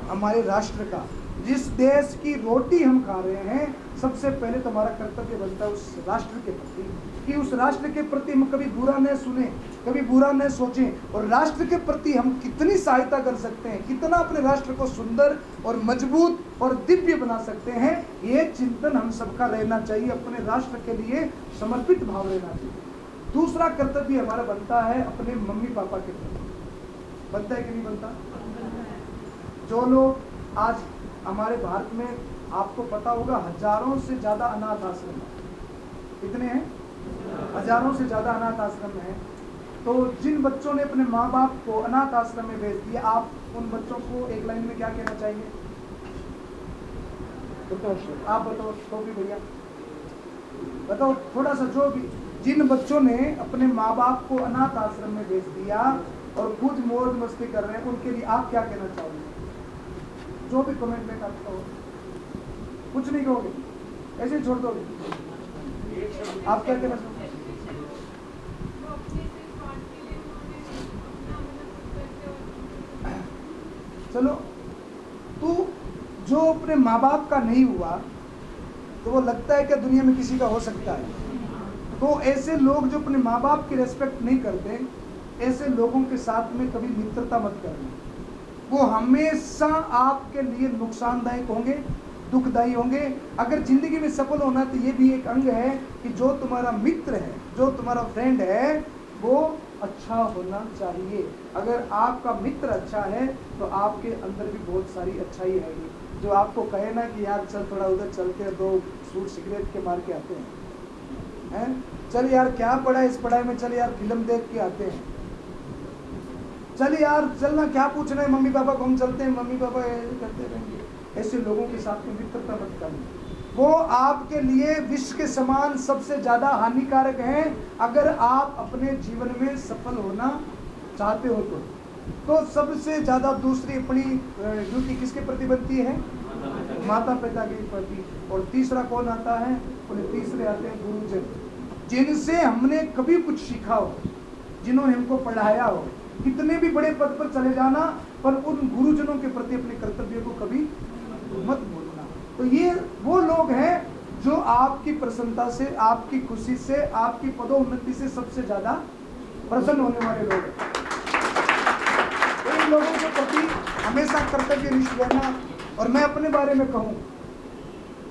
हमारे राष्ट्र का। जिस देश की रोटी हम खा रहे हैं, सबसे पहले तो हमारा कर्तव्य बनता है उस राष्ट्र के प्रति, कि उस राष्ट्र के प्रति हम कभी बुरा न सुने, कभी बुरा न सोचें। और राष्ट्र के प्रति हम कितनी सहायता कर सकते हैं, कितना अपने राष्ट्र को सुंदर और मजबूत और दिव्य बना सकते हैं, ये चिंतन हम सबका रहना चाहिए। अपने राष्ट्र के लिए समर्पित भाव रहना चाहिए। दूसरा कर्तव्य हमारा बनता है अपने मम्मी पापा के प्रति। बनता है कि नहीं बनता? जो लोग आज हमारे भारत में, आपको पता होगा, हजारों से ज़्यादा अनाथ आश्रम है। कितने हैं? हजारों से ज़्यादा अनाथ आश्रम है। तो जिन बच्चों ने अपने माँ बाप को अनाथ आश्रम में भेज दिया, आप उन बच्चों को एक लाइन में क्या कहना चाहिए? आप बताओ, तो भी भैया बताओ थोड़ा सा। जो भी जिन बच्चों ने अपने माँ बाप को अनाथ आश्रम में भेज दिया और खुद मौज मस्ती कर रहे हैं, उनके लिए आप क्या कहना चाहोगे? जो भी कमेंट में करता हो, कुछ नहीं कहोगे, ऐसे ही छोड़ दोगे? आप क्या कहना चाहोगे? चलो, तो जो अपने माँ बाप का नहीं हुआ तो वो लगता है कि दुनिया में किसी का हो सकता है। तो ऐसे लोग जो अपने माँ बाप की रेस्पेक्ट नहीं करते, ऐसे लोगों के साथ में कभी मित्रता मत करना। वो हमेशा आपके लिए नुकसानदायक होंगे, दुखदायी होंगे। अगर जिंदगी में सफल होना तो ये भी एक अंग है कि जो तुम्हारा मित्र है, जो तुम्हारा फ्रेंड है, वो अच्छा होना चाहिए। अगर आपका मित्र अच्छा है तो आपके अंदर भी बहुत सारी अच्छाई रहेगी। जो आपको कहे ना कि यार चल थोड़ा उधर चलते हैं, 2 सूट सिगरेट के मार के आते हैं, चल यार क्या पढ़ा इस पढ़ाई में, चल यार फिल्म देख के आते हैं, चल यार चलना क्या पूछना है मम्मी पापा को, हम चलते हैं, मम्मी पापा करते रहेंगे। ऐसे लोगों के साथ में मित्रता मत करना। वो आपके लिए विष के समान सबसे ज़्यादा हानिकारक हैं। अगर आप अपने जीवन में सफल होना चाहते हो तो सबसे ज़्यादा दूसरी अपनी ड्यूटी किसके प्रति बनती है? माता पिता के प्रति। और तीसरा कौन आता है? उन्हें तीसरे आते हैं गुरुजन, जिनसे हमने कभी कुछ सीखा हो, जिन्होंने हमको पढ़ाया हो। कितने भी बड़े पद पर चले जाना, पर उन गुरुजनों के प्रति अपने कर्तव्य को कभी मत भूलना। तो ये वो लोग हैं जो आपकी प्रसन्नता से, आपकी खुशी से, आपकी पदोन्नति से सबसे ज्यादा प्रसन्न होने वाले लोग हैं। इन लोगों के प्रति हमेशा कर्तव्य निष्ठ रहना। और मैं अपने बारे में कहूँ,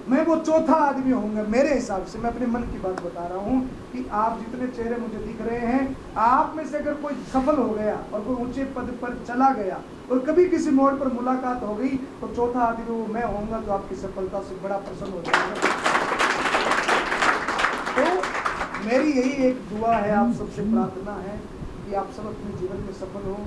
मैं वो चौथा आदमी होऊंगा मेरे हिसाब से। मैं अपने मन की बात बता रहा हूँ कि आप जितने चेहरे मुझे दिख रहे हैं, आप में से अगर कोई सफल हो गया और कोई ऊंचे पद पर चला गया और कभी किसी मोड़ पर मुलाकात हो गई, तो चौथा आदमी वो मैं होऊंगा जो आपकी सफलता से बड़ा प्रसन्न हो जाएगा। तो मेरी यही एक दुआ है, आप सबसे प्रार्थना है कि आप सब अपने जीवन में सफल हो,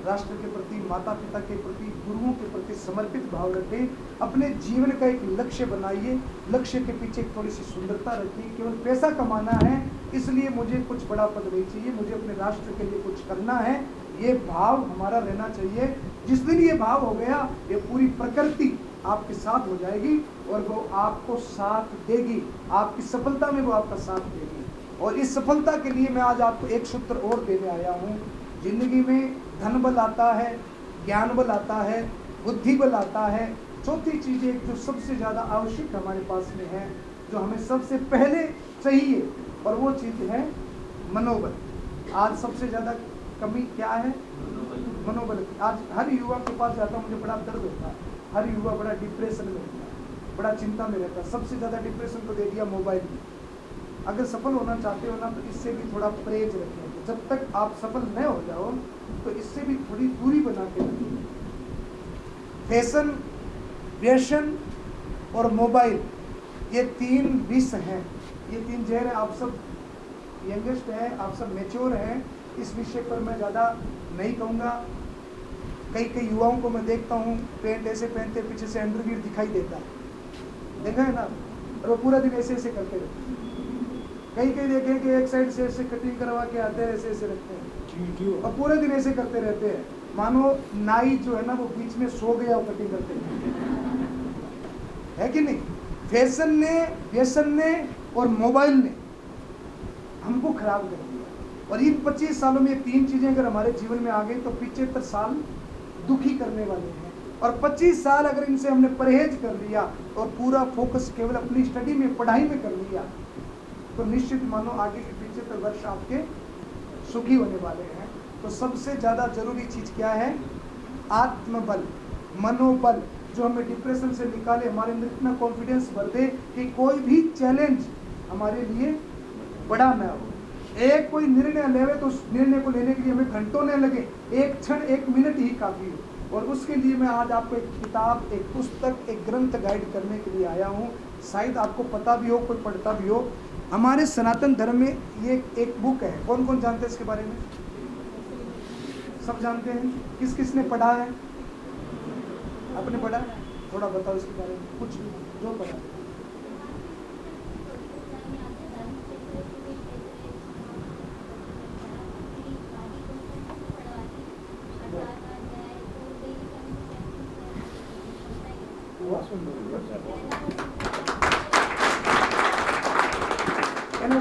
राष्ट्र के प्रति, माता पिता के प्रति, गुरुओं के प्रति समर्पित भाव रखें। अपने जीवन का एक लक्ष्य बनाइए, लक्ष्य के पीछे थोड़ी सी सुंदरता रखिए। केवल पैसा कमाना है इसलिए मुझे कुछ बड़ा पद नहीं चाहिए, मुझे अपने राष्ट्र के लिए कुछ करना है, ये भाव हमारा रहना चाहिए। जिस दिन ये भाव हो गया, ये पूरी प्रकृति आपके साथ हो जाएगी और वो आपको साथ देगी, आपकी सफलता में वो आपका साथ देगी। और इस सफलता के लिए मैं आज आपको एक सूत्र और देने आया हूँ। जिंदगी में धन बल आता है, ज्ञान बल आता है, बुद्धि बल आता है। चौथी चीज़ एक जो सबसे ज़्यादा आवश्यक हमारे पास में है, जो हमें सबसे पहले चाहिए, और वो चीज़ है मनोबल। आज सबसे ज़्यादा कमी क्या है? मनोबल। आज हर युवा के पास जाता हूँ, मुझे बड़ा दर्द होता है। हर युवा बड़ा डिप्रेशन में रहता है, बड़ा चिंता में रहता है। सबसे ज़्यादा डिप्रेशन तो दे दिया मोबाइल में। अगर सफल होना चाहते हो ना, तो इससे भी थोड़ा परहेज रखें। जब तक आप सफल न हो जाओ तो इससे भी थोड़ी दूरी बना के रखें। फैशन, व्यसन और मोबाइल, ये तीन विष हैं, ये तीन जहर हैं। आप सब यंगेस्ट हैं, आप सब मैच्योर हैं, इस विषय पर मैं ज़्यादा नहीं कहूँगा। कई युवाओं को मैं देखता हूँ, पैंट ऐसे पहनते, पीछे से अंडरवियर दिखाई देता है, देखा है ना, और वो पूरा दिन ऐसे ऐसे करते रहते हैं। कई देखे कि एक साइड से ऐसे कटिंग करवा के आते हैं, ऐसे ऐसे रखते हैं और पूरे दिन ऐसे करते रहते हैं, मानो नाई जो है ना वो बीच में सो गया, वो कटिंग करते है कि नहीं। फैशन ने, व्यसन ने और मोबाइल ने हमको खराब कर दिया। और इन 25 सालों में ये तीन चीजें अगर हमारे जीवन में आ गई तो 75 साल दुखी करने वाले हैं। और 25 साल अगर इनसे हमने परहेज कर लिया और पूरा फोकस केवल अपनी स्टडी में, पढ़ाई में कर लिया, तो निश्चित मानो आगे के 75 वर्ष आपके सुखी होने वाले हैं। तो सबसे ज़्यादा जरूरी चीज़ क्या है? आत्मबल, मनोबल, जो हमें डिप्रेशन से निकाले, हमारे अंदर इतना कॉन्फिडेंस भर दे कि कोई भी चैलेंज हमारे लिए बड़ा ना हो। एक कोई निर्णय लेवे तो उस निर्णय को लेने के लिए हमें घंटों न लगे, एक क्षण, एक मिनट ही काफ़ी हो। और उसके लिए मैं आज आपको एक किताब, एक पुस्तक, एक ग्रंथ गाइड करने के लिए आया हूँ। शायद आपको पता भी हो, कोई पढ़ता भी हो। हमारे सनातन धर्म में ये एक बुक है। कौन कौन जानते हैं इसके बारे में? सब जानते हैं। किस किस ने पढ़ा है? आपने पढ़ा? थोड़ा बताओ इसके बारे में, कुछ जो पढ़ा।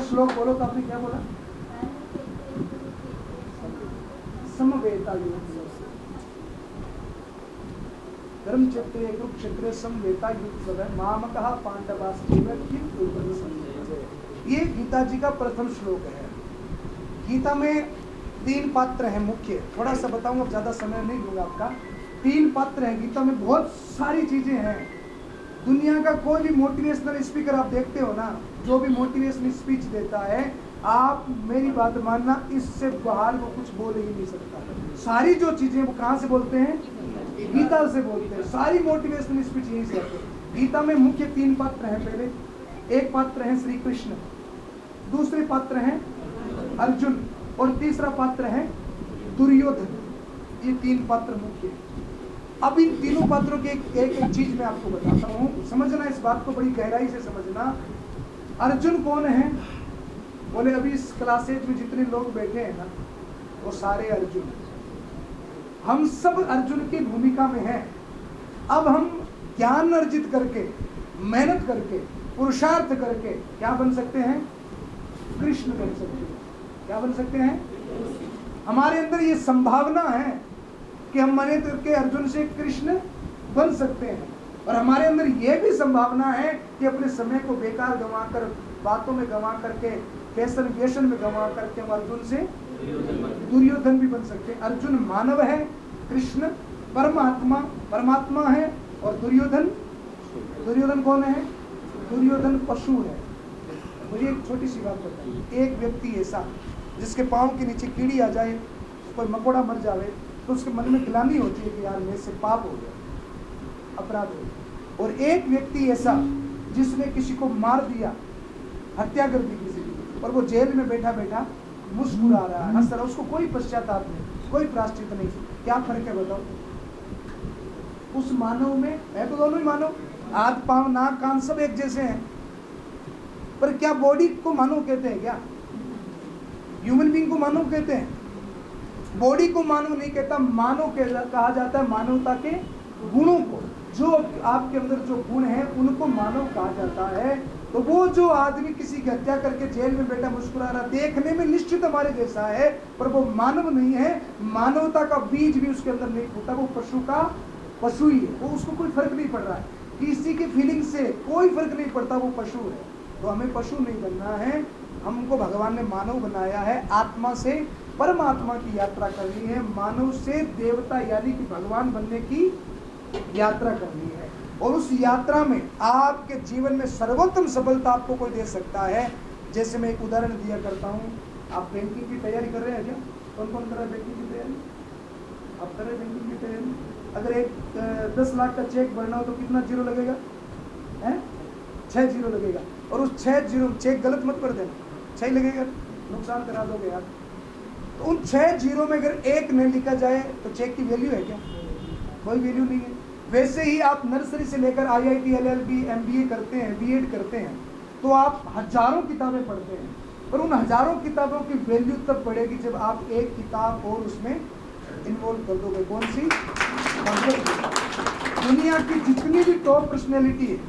श्लोक बोलो तो आपने क्या बोला? समवेता धर्म क्षेत्रे कुरुक्षेत्रे समवेता युक्त मामकः पांडवाश्चैव किम कुर्वन्ति संजय। ये गीता जी का प्रथम श्लोक है। गीता में 3 पात्र हैं मुख्य, थोड़ा सा बताऊंगा, ज्यादा समय नहीं दूंगा आपका। 3 पात्र हैं गीता में, बहुत सारी चीजें हैं। दुनिया का कोई भी मोटिवेशनल स्पीकर आप देखते हो ना, जो भी मोटिवेशनल स्पीच देता है, आप मेरी बात मानना, इससे बाहर वो कुछ बोल ही नहीं सकता। सारी जो चीजें वो कहाँ से बोलते हैं? गीता से बोलते हैं। सारी मोटिवेशनल स्पीच यहीं से आते हैं। गीता में मुख्य 3 पात्र हैं। पहले एक पात्र है श्री कृष्ण, दूसरे पात्र हैं अर्जुन और तीसरा पात्र है दुर्योधन। ये 3 पात्र मुख्य हैं। अब इन तीनों पात्रों की एक चीज मैं आपको बताता हूँ, समझना, इस बात को बड़ी गहराई से समझना। अर्जुन कौन है? बोले अभी इस क्लासेज में जितने लोग बैठे हैं ना, वो सारे अर्जुन। हम सब अर्जुन की भूमिका में हैं। अब हम ज्ञान अर्जित करके, मेहनत करके, पुरुषार्थ करके क्या बन सकते हैं? कृष्ण बन सकते हैं। क्या बन सकते हैं? हमारे अंदर ये संभावना है कि हम मेहनत करके अर्जुन से कृष्ण बन सकते हैं। और हमारे अंदर ये भी संभावना है कि अपने समय को बेकार गंवाकर, बातों में गंवा करके, फैशन व्यसन में गंवा करके हम अर्जुन से दुर्योधन भी बन सकते हैं। अर्जुन मानव है, कृष्ण परमात्मा है, और दुर्योधन कौन है? दुर्योधन पशु है। मुझे एक छोटी सी बात बताइए, एक व्यक्ति ऐसा जिसके पाँव के नीचे कीड़ी आ जाए, कोई मकोड़ा मर जावे, तो उसके मन में ग्लानि होती है कि यार मेरे से पाप हो गया, अपराध हो गया। और एक व्यक्ति ऐसा जिसने किसी को मार दिया, हत्या कर दी किसी की, और वो जेल में बैठा बैठा मुस्कुरा रहा है, हंस रहा, उसको कोई पश्चाताप नहीं, कोई प्रायश्चित नहीं, क्या फर्क है बताओ? उस मानव में है तो दोनों ही मानव, हाथ पांव नाक कान सब एक जैसे हैं, पर क्या बॉडी को मानव कहते हैं? क्या ह्यूमन बीइंग को मानव कहते हैं? बॉडी को मानव नहीं कहता, मानव कहा जाता है मानवता के गुणों को। जो आपके अंदर जो गुण है उनको मानव कहा जाता है। तो वो जो आदमी किसी की हत्या करके जेल में बैठा मुस्कुरा रहा, देखने में निश्चित हमारे जैसा है, पर वो मानव नहीं है, मानवता का बीज भी उसके अंदर नहीं फूटा, वो पशु का पशु ही है। वो उसको कोई फर्क नहीं पड़ रहा है, किसी की फीलिंग से कोई फर्क नहीं पड़ता, वो पशु है। तो हमें पशु नहीं बनना है, हमको भगवान ने मानव बनाया है, आत्मा से परमात्मा की यात्रा करनी है, मानव से देवता यानी कि भगवान बनने की यात्रा करनी है। और उस यात्रा में आपके जीवन में सर्वोत्तम सफलता आपको कोई दे सकता है। जैसे मैं एक उदाहरण दिया करता हूँ, आप बैंकिंग की तैयारी कर रहे हैं क्या? कौन कौन कर रहा है बैंकिंग की तैयारी? आप कर रहे हैं बैंकिंग की तैयारी? अगर एक 10 लाख का चेक भरना हो तो कितना जीरो लगेगा? 6 जीरो लगेगा। और उस 6 जीरो, चेक गलत मत कर देना, 6 लगेगा, नुकसान करा दोगे यार। तो उन 6 जीरो में अगर एक नहीं लिखा जाए तो चेक की वैल्यू है क्या? कोई वैल्यू नहीं है। वैसे ही आप नर्सरी से लेकर IIT, LLB, MBA करते हैं, B.Ed करते हैं, तो आप हजारों किताबें पढ़ते हैं, पर उन हजारों किताबों की वैल्यू तब बढ़ेगी जब आप एक किताब और उसमें इन्वॉल्व कर दोगे। कौन सी? दुनिया की जितनी भी टॉप पर्सनैलिटी है,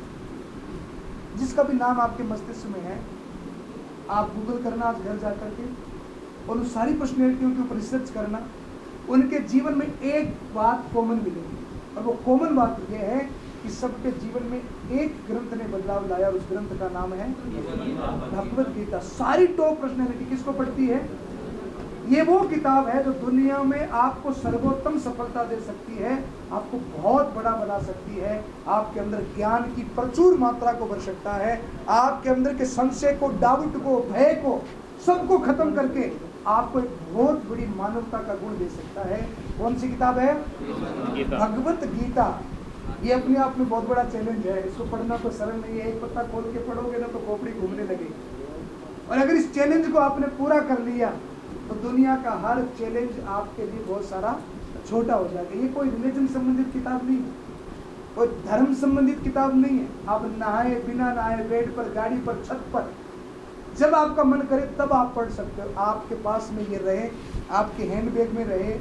जिसका भी नाम आपके मस्तिष्क में है, आप गूगल करना आज घर जा करके और उन सारी पर्सनैलिटियों के ऊपर रिसर्च करना, उनके जीवन में एक बात कॉमन मिलेगी। और वो कॉमन बात यह है कि सबके जीवन में एक ग्रंथ ने बदलाव लाया, उस ग्रंथ का नाम है भगवत गीता। सारी टॉप पर्सनैलिटी किसको पढ़ती है? ये वो किताब है जो दुनिया में आपको सर्वोत्तम सफलता दे सकती है, आपको बहुत बड़ा बना सकती है, आपके अंदर ज्ञान की प्रचुर मात्रा को भर सकता है, आपके अंदर के संशय को, डाउट को, भय को, सबको खत्म करके आपको एक बहुत बड़ी मानवता का गुण दे सकता है। कौन सी किताब है? भगवत गीता। ये अपने आप में बहुत बड़ा चैलेंज है, इसको पढ़ना तो सरल नहीं है, एक पत्ता खोल के पढ़ोगे ना तो खोपड़ी घूमने लगेगी। और अगर इस चैलेंज को आपने पूरा कर लिया तो दुनिया का हर चैलेंज आपके लिए बहुत सारा छोटा हो जाएगा। ये कोई रिलीजन संबंधित किताब नहीं है, कोई धर्म संबंधित किताब नहीं है। आप नहाए बिना नहाए, बेड पर, गाड़ी पर, छत पर, जब आपका मन करे तब आप पढ़ सकते हो। आपके पास में ये रहे, आपके हैंडबैग में रहे,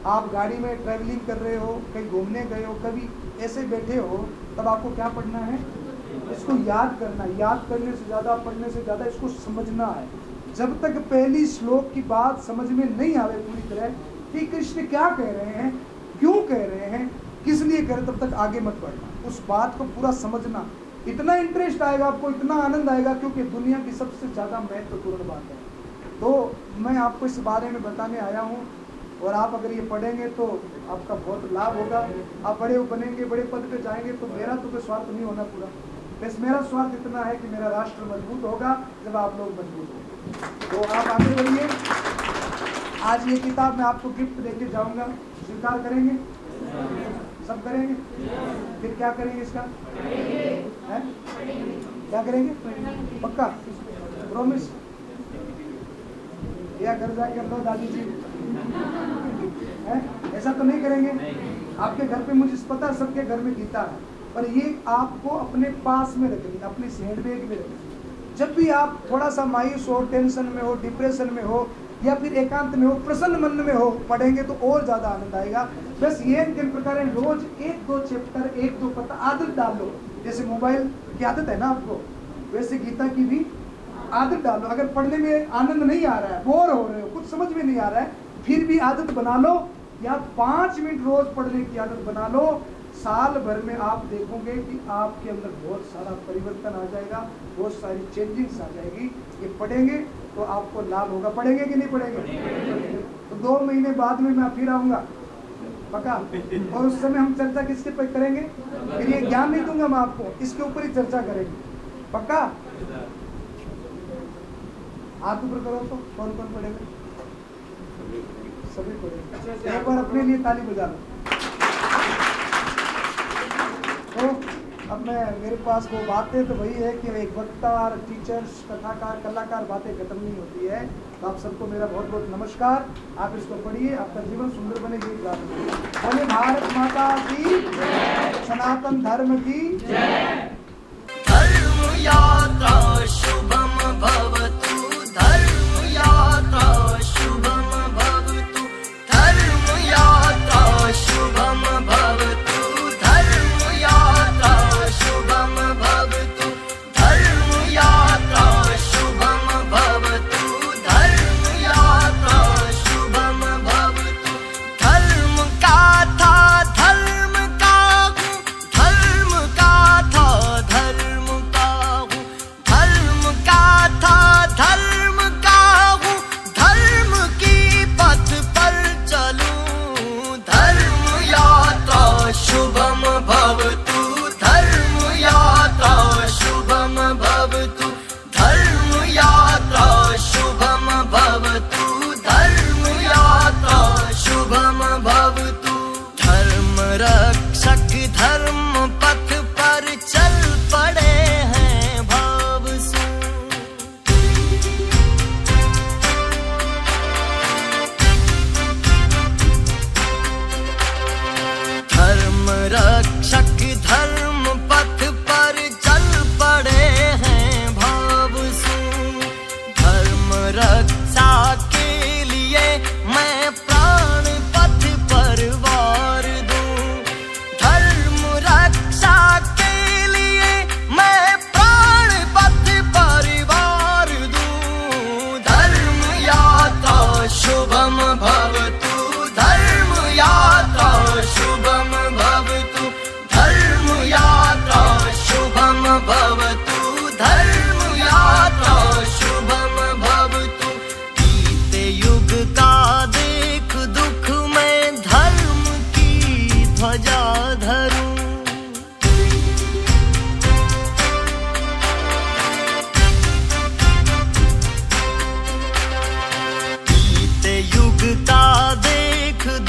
आप गाड़ी में ट्रैवलिंग कर रहे हो, कहीं घूमने गए हो, कभी ऐसे बैठे हो, तब आपको क्या पढ़ना है? इसको याद करना। याद करने से ज़्यादा, पढ़ने से ज़्यादा इसको समझना है। जब तक पहली श्लोक की बात समझ में नहीं आवे पूरी तरह कि कृष्ण क्या कह रहे हैं, क्यों कह रहे हैं, किस लिए कह रहे, तब तक आगे मत बढ़ना। उस बात को पूरा समझना, इतना इंटरेस्ट आएगा आपको, इतना आनंद आएगा, क्योंकि दुनिया की सबसे ज़्यादा महत्वपूर्ण बात है। तो मैं आपको इस बारे में बताने आया हूँ, और आप अगर ये पढ़ेंगे तो आपका बहुत लाभ होगा। आप बड़े बनेंगे, बड़े पद पे जाएंगे, तो मेरा तो कोई स्वार्थ नहीं होना पूरा, बस मेरा स्वार्थ इतना है कि मेरा राष्ट्र मजबूत होगा जब आप लोग मजबूत होंगे। तो आप आगे बढ़िए। आज ये किताब मैं आपको गिफ्ट देके जाऊँगा, स्वीकार करेंगे? सब करेंगे? फिर क्या करेंगे इसका? है? क्या करेंगे? पक्का? प्रॉमिस? या घर जाकर लो दादी जी, है? ऐसा तो नहीं करेंगे? आपके घर पे मुझे पता है सबके घर में गीता है, पर ये आपको अपने पास में रखनी, अपने हैंडबैग में रखनी। जब भी आप थोड़ा सा मायूस हो, टेंशन में हो, डिप्रेशन में हो, या फिर एकांत में हो, प्रसन्न मन में हो, पढ़ेंगे तो और ज़्यादा आनंद आएगा। बस ये किन प्रकार है, रोज 1-2 चैप्टर, 1-2 पत्ता आदत डाल लो। जैसे मोबाइल की आदत है ना आपको, वैसे गीता की भी आदत डालो। अगर पढ़ने में आनंद नहीं आ रहा है, बोर हो रहे हो, कुछ समझ में नहीं आ रहा है, फिर भी आदत बना लो, या 5 मिनट रोज पढ़ने की आदत बना लो। साल भर में आप देखोगे कि आपके अंदर बहुत सारा परिवर्तन आ जाएगा, बहुत सारी चेंजिंग्स आ जाएगी। ये पढ़ेंगे तो आपको लाभ होगा। पढ़ेंगे कि नहीं पढ़ेंगे? तो 2 महीने बाद में मैं फिर आऊँगा, पक्का। और उस समय हम चर्चा किसके पे करेंगे? फिर ये ज्ञान नहीं दूंगा मैं आपको, इसके ऊपर ही चर्चा करेंगे, पक्का। हाथ ऊपर करो तो कौन कौन पढ़ेगा? सभी पढ़ेंगे। एक बार अपने लिए ताली बजा लो। तो अब मेरे पास वो बातें तो वही है कि एक वक्ता और टीचर्स, कथाकार, कलाकार बातें खत्म नहीं होती है। तो आप सबको मेरा बहुत बहुत नमस्कार। आप इसको पढ़िए, आपका जीवन सुंदर बने, यही प्रार्थना। बोले भारत माता की, सनातन धर्म की। धर्म यात्रा शुभम भव